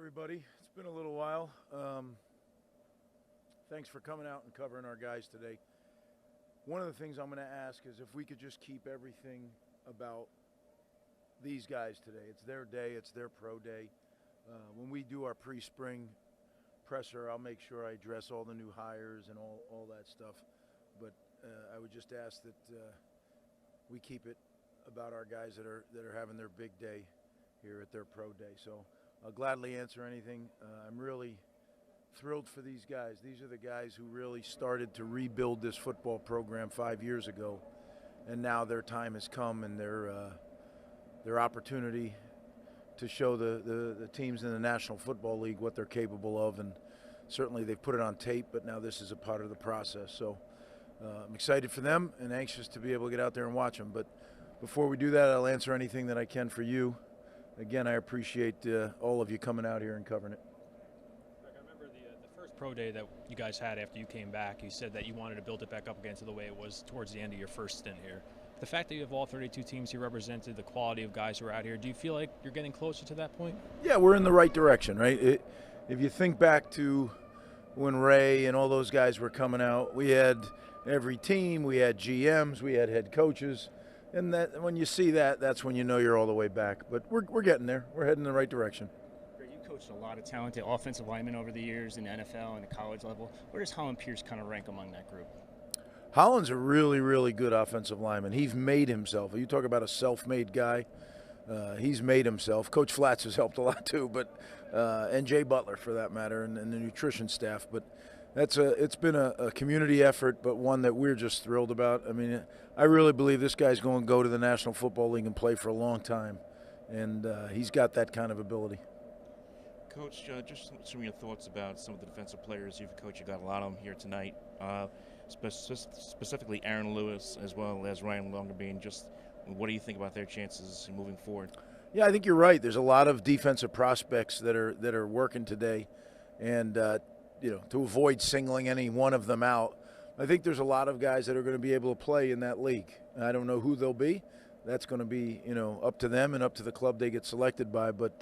everybody. It's been a little while. Thanks for coming out and covering our guys today. One of the things I'm going to ask is if we could just keep everything about these guys today. It's their day. It's their pro day. When we do our pre-spring presser, I'll make sure I address all the new hires and all that stuff. But I would just ask that we keep it about our guys that are having their big day here at their pro day. So I'll gladly answer anything. I'm really thrilled for these guys. These are the guys who really started to rebuild this football program 5 years ago, and now their time has come and their opportunity to show the teams in the National Football League what they're capable of. And certainly they've put it on tape, but now this is a part of the process. So I'm excited for them and anxious to be able to get out there and watch them. But before we do that, I'll answer anything that I can for you. Again, I appreciate all of you coming out here and covering it. Greg, I remember the first pro day that you guys had after you came back. You said that you wanted to build it back up again to the way it was towards the end of your first stint here. The fact that you have all 32 teams here represented, the quality of guys who are out here, do you feel like you're getting closer to that point? Yeah, we're in the right direction, right? If you think back to when Ray and all those guys were coming out, we had every team, we had GMs, we had head coaches. And that when you see that, that's when you know you're all the way back. But we're getting there. We're heading in the right direction. Greg, you coached a lot of talented offensive linemen over the years in the NFL and the college level. Where does Holland Pierce kind of rank among that group? Holland's a really, really good offensive lineman. He's made himself. You talk about a self-made guy. He's made himself. Coach Flats has helped a lot too, but and Jay Butler for that matter, and the nutrition staff. But it's been a community effort, but one that we're just thrilled about. I mean, I really believe this guy's going to go to the National Football League and play for a long time, and he's got that kind of ability. Coach, just some of your thoughts about some of the defensive players you've coached. You got a lot of them here tonight, specifically Aaron Lewis as well as Ryan Longerbean. Just what do you think about their chances moving forward? Yeah, I think you're right. There's a lot of defensive prospects that are working today, and to avoid singling any one of them out, I think there's a lot of guys that are going to be able to play in that league. I don't know who they'll be. That's going to be, up to them and up to the club they get selected by. But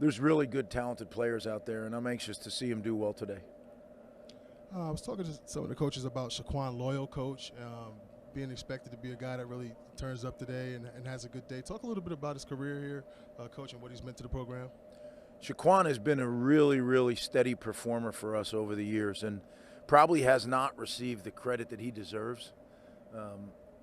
there's really good, talented players out there, and I'm anxious to see them do well today. I was talking to some of the coaches about Shaquan Loyal, coach, being expected to be a guy that really turns up today and has a good day. Talk a little bit about his career here, coach, and what he's meant to the program. Shaquan has been a really, really steady performer for us over the years and probably has not received the credit that he deserves.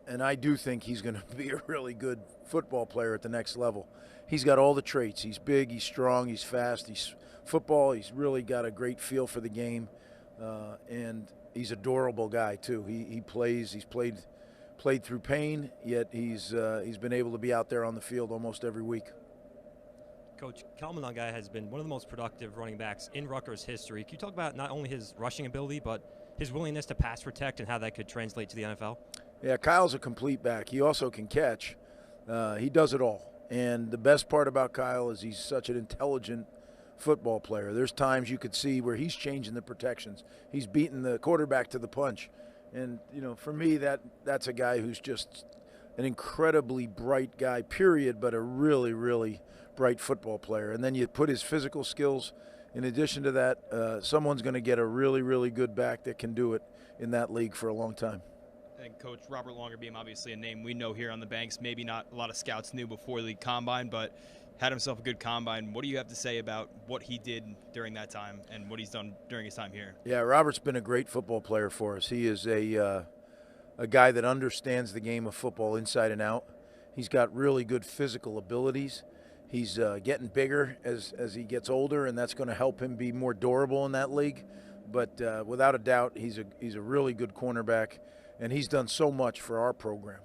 And I do think he's going to be a really good football player at the next level. He's got all the traits. He's big, he's strong, he's fast, he's football. He's really got a great feel for the game, and he's a durable guy too. He's played through pain, yet he's been able to be out there on the field almost every week. Coach, Kalmananga has been one of the most productive running backs in Rutgers history. Can you talk about not only his rushing ability, but his willingness to pass protect and how that could translate to the NFL? Yeah, Kyle's a complete back. He also can catch. He does it all. And the best part about Kyle is he's such an intelligent football player. There's times you could see where he's changing the protections. He's beating the quarterback to the punch. And, for me, that's a guy who's just an incredibly bright guy, period, but a really, really bright football player. And then you put his physical skills in addition to that, someone's going to get a really, really good back that can do it in that league for a long time. And Coach Robert Longerbeam, obviously a name we know here on the Banks. Maybe not a lot of scouts knew before the combine, but had himself a good combine. What do you have to say about what he did during that time and what he's done during his time here? Yeah, Robert's been a great football player for us. He is a guy that understands the game of football inside and out. He's got really good physical abilities. He's getting bigger as he gets older, and that's going to help him be more durable in that league. But without a doubt, he's a really good cornerback, and he's done so much for our program.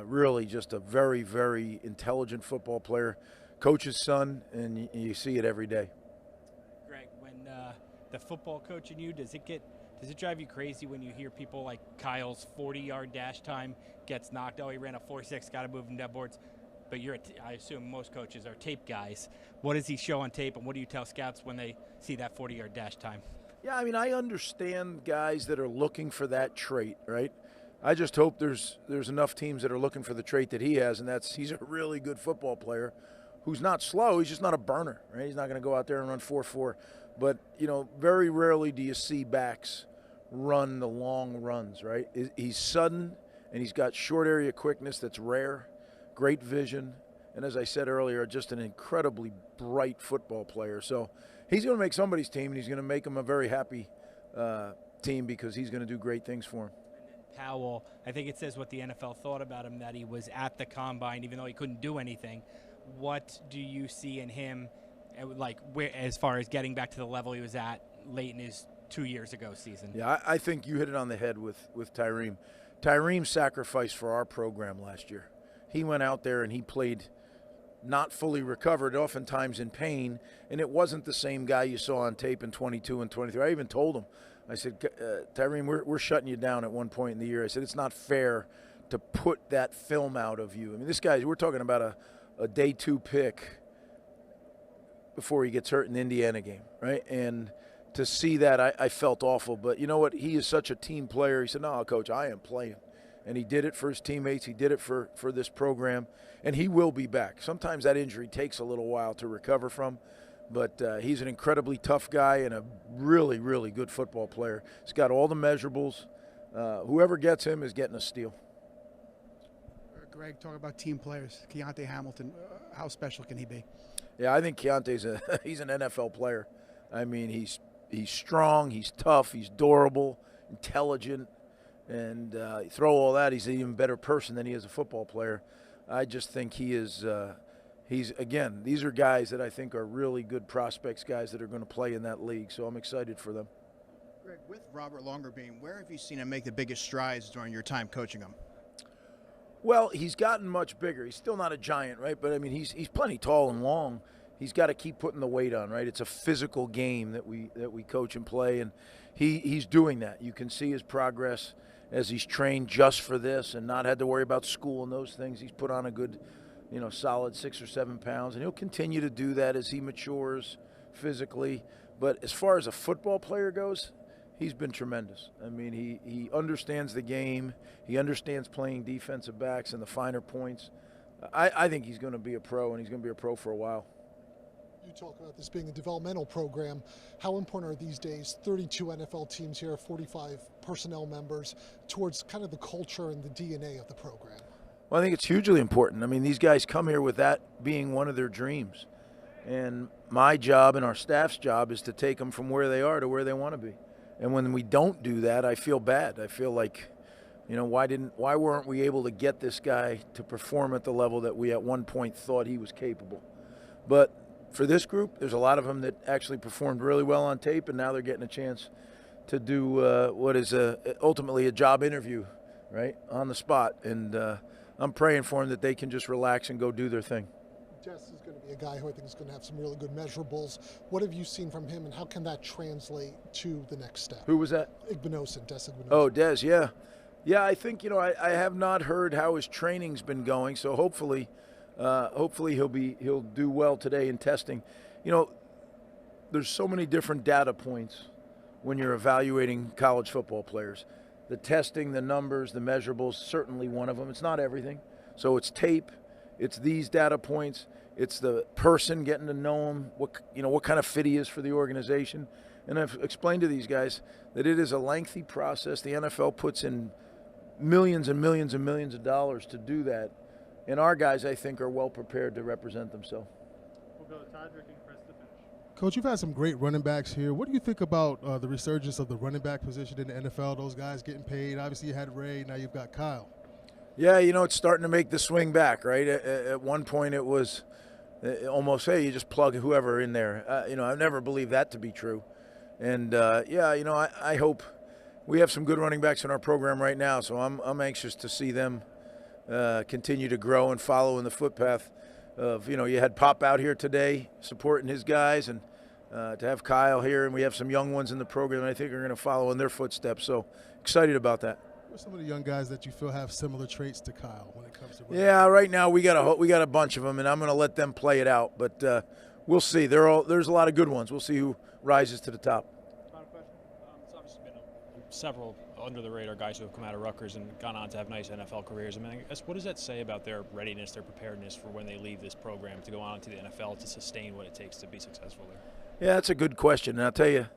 Really just a very, very intelligent football player. Coach's son, and you see it every day. Greg, when the football coach in you, does it drive you crazy when you hear people like Kyle's 40-yard dash time gets knocked? Oh, he ran a 4.6, got to move him dead boards. But I assume most coaches are tape guys. What does he show on tape, and what do you tell scouts when they see that 40-yard dash time? Yeah, I mean, I understand guys that are looking for that trait, right? I just hope there's enough teams that are looking for the trait that he has, and he's a really good football player who's not slow. He's just not a burner, right? He's not going to go out there and run 4.4. But, very rarely do you see backs run the long runs, right? He's sudden, and he's got short area quickness that's rare, great vision, and as I said earlier, just an incredibly bright football player. So he's going to make somebody's team, and he's going to make them a very happy team because he's going to do great things for him. Powell, I think it says what the NFL thought about him, that he was at the combine even though he couldn't do anything. What do you see in him, as far as getting back to the level he was at late in his 2 years ago season? Yeah, I think you hit it on the head with Tyreem. Tyreem sacrificed for our program last year. He went out there and he played not fully recovered, oftentimes in pain, and it wasn't the same guy you saw on tape in 22 and 23. I even told him, I said, Tyreem, we're shutting you down at one point in the year. I said, it's not fair to put that film out of you. I mean, this guy, we're talking about a day 2 pick before he gets hurt in the Indiana game, right? And to see that, I felt awful. But you know what? He is such a team player. He said, no, Coach, I am playing. And he did it for his teammates. He did it for this program. And he will be back. Sometimes that injury takes a little while to recover from. But he's an incredibly tough guy and a really, really good football player. He's got all the measurables. Whoever gets him is getting a steal. Greg, talk about team players. Keontae Hamilton, how special can he be? Yeah, I think Keontae's he's an NFL player. I mean, he's strong, he's tough, he's durable, intelligent, and throw all that, he's an even better person than he is a football player. I just think he is again, these are guys that I think are really good prospects, guys that are going to play in that league, so I'm excited for them. Greg, with Robert Longerbeam, where have you seen him make the biggest strides during your time coaching him? Well, he's gotten much bigger. He's still not a giant, right? But, I mean, he's plenty tall and long. He's got to keep putting the weight on, right? It's a physical game that we coach and play, and he's doing that. You can see his progress as he's trained just for this and not had to worry about school and those things. He's put on a good, solid 6 or 7 pounds, and he'll continue to do that as he matures physically. But as far as a football player goes, he's been tremendous. I mean, he understands the game. He understands playing defensive backs and the finer points. I think he's going to be a pro, and he's going to be a pro for a while. You talk about this being a developmental program. How important are these days 32 NFL teams here, 45 personnel members, towards kind of the culture and the DNA of the program? Well, I think it's hugely important. I mean, these guys come here with that being one of their dreams. And my job and our staff's job is to take them from where they are to where they want to be. And when we don't do that, I feel bad. I feel like, why weren't we able to get this guy to perform at the level that we at one point thought he was capable? But for this group, there's a lot of them that actually performed really well on tape, and now they're getting a chance to do what is ultimately a job interview, right, on the spot. And I'm praying for them that they can just relax and go do their thing. Des is going to be a guy who I think is going to have some really good measurables. What have you seen from him, and how can that translate to the next step? Who was that? Igbinosin, Des Igbinosin. Oh, Des, yeah. Yeah, I think, I have not heard how his training's been going, so hopefully he'll do well today in testing. There's so many different data points when you're evaluating college football players. The testing, the numbers, the measurables, certainly one of them. It's not everything. So it's tape, it's these data points, it's the person getting to know him, what kind of fit he is for the organization. And I've explained to these guys that it is a lengthy process. The NFL puts in millions and millions and millions of dollars to do that. And our guys, I think, are well prepared to represent themselves. We'll go to Todd Ricking, press to finish. Coach, you've had some great running backs here. What do you think about the resurgence of the running back position in the NFL? Those guys getting paid. Obviously, you had Ray. Now you've got Kyle. Yeah, it's starting to make the swing back, right? At one point, it was almost, hey, you just plug whoever in there. I've never believed that to be true. And, I hope we have some good running backs in our program right now, so I'm anxious to see them continue to grow and follow in the footpath of, you had Pop out here today supporting his guys, and to have Kyle here, and we have some young ones in the program that I think are going to follow in their footsteps. So excited about that. What are some of the young guys that you feel have similar traits to Kyle when it comes to running? Yeah, right now we got a bunch of them, and I'm going to let them play it out. But we'll see. There's a lot of good ones. We'll see who rises to the top. Final question. It's obviously been several under the radar guys who have come out of Rutgers and gone on to have nice NFL careers. I mean, I guess what does that say about their readiness, their preparedness for when they leave this program to go on to the NFL to sustain what it takes to be successful there? Yeah, that's a good question. And I'll tell you,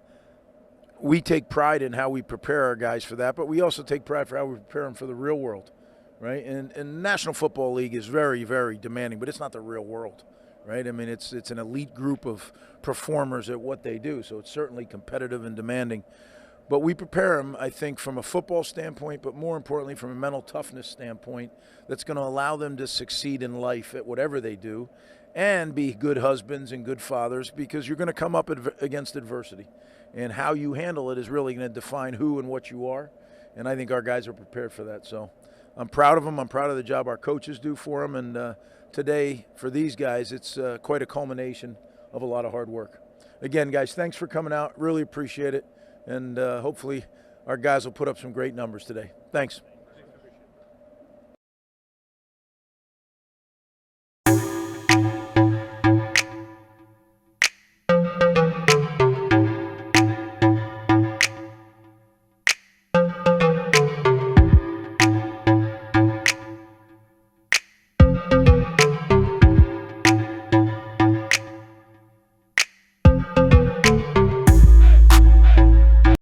we take pride in how we prepare our guys for that, but we also take pride for how we prepare them for the real world, right? And the National Football League is very, very demanding, but it's not the real world, right? I mean, it's an elite group of performers at what they do, so it's certainly competitive and demanding. But we prepare them, I think, from a football standpoint, but more importantly from a mental toughness standpoint that's going to allow them to succeed in life at whatever they do and be good husbands and good fathers, because you're going to come up against adversity. And how you handle it is really going to define who and what you are. And I think our guys are prepared for that. So I'm proud of them. I'm proud of the job our coaches do for them. And today, for these guys, it's quite a culmination of a lot of hard work. Again, guys, thanks for coming out. Really appreciate it. And hopefully our guys will put up some great numbers today. Thanks.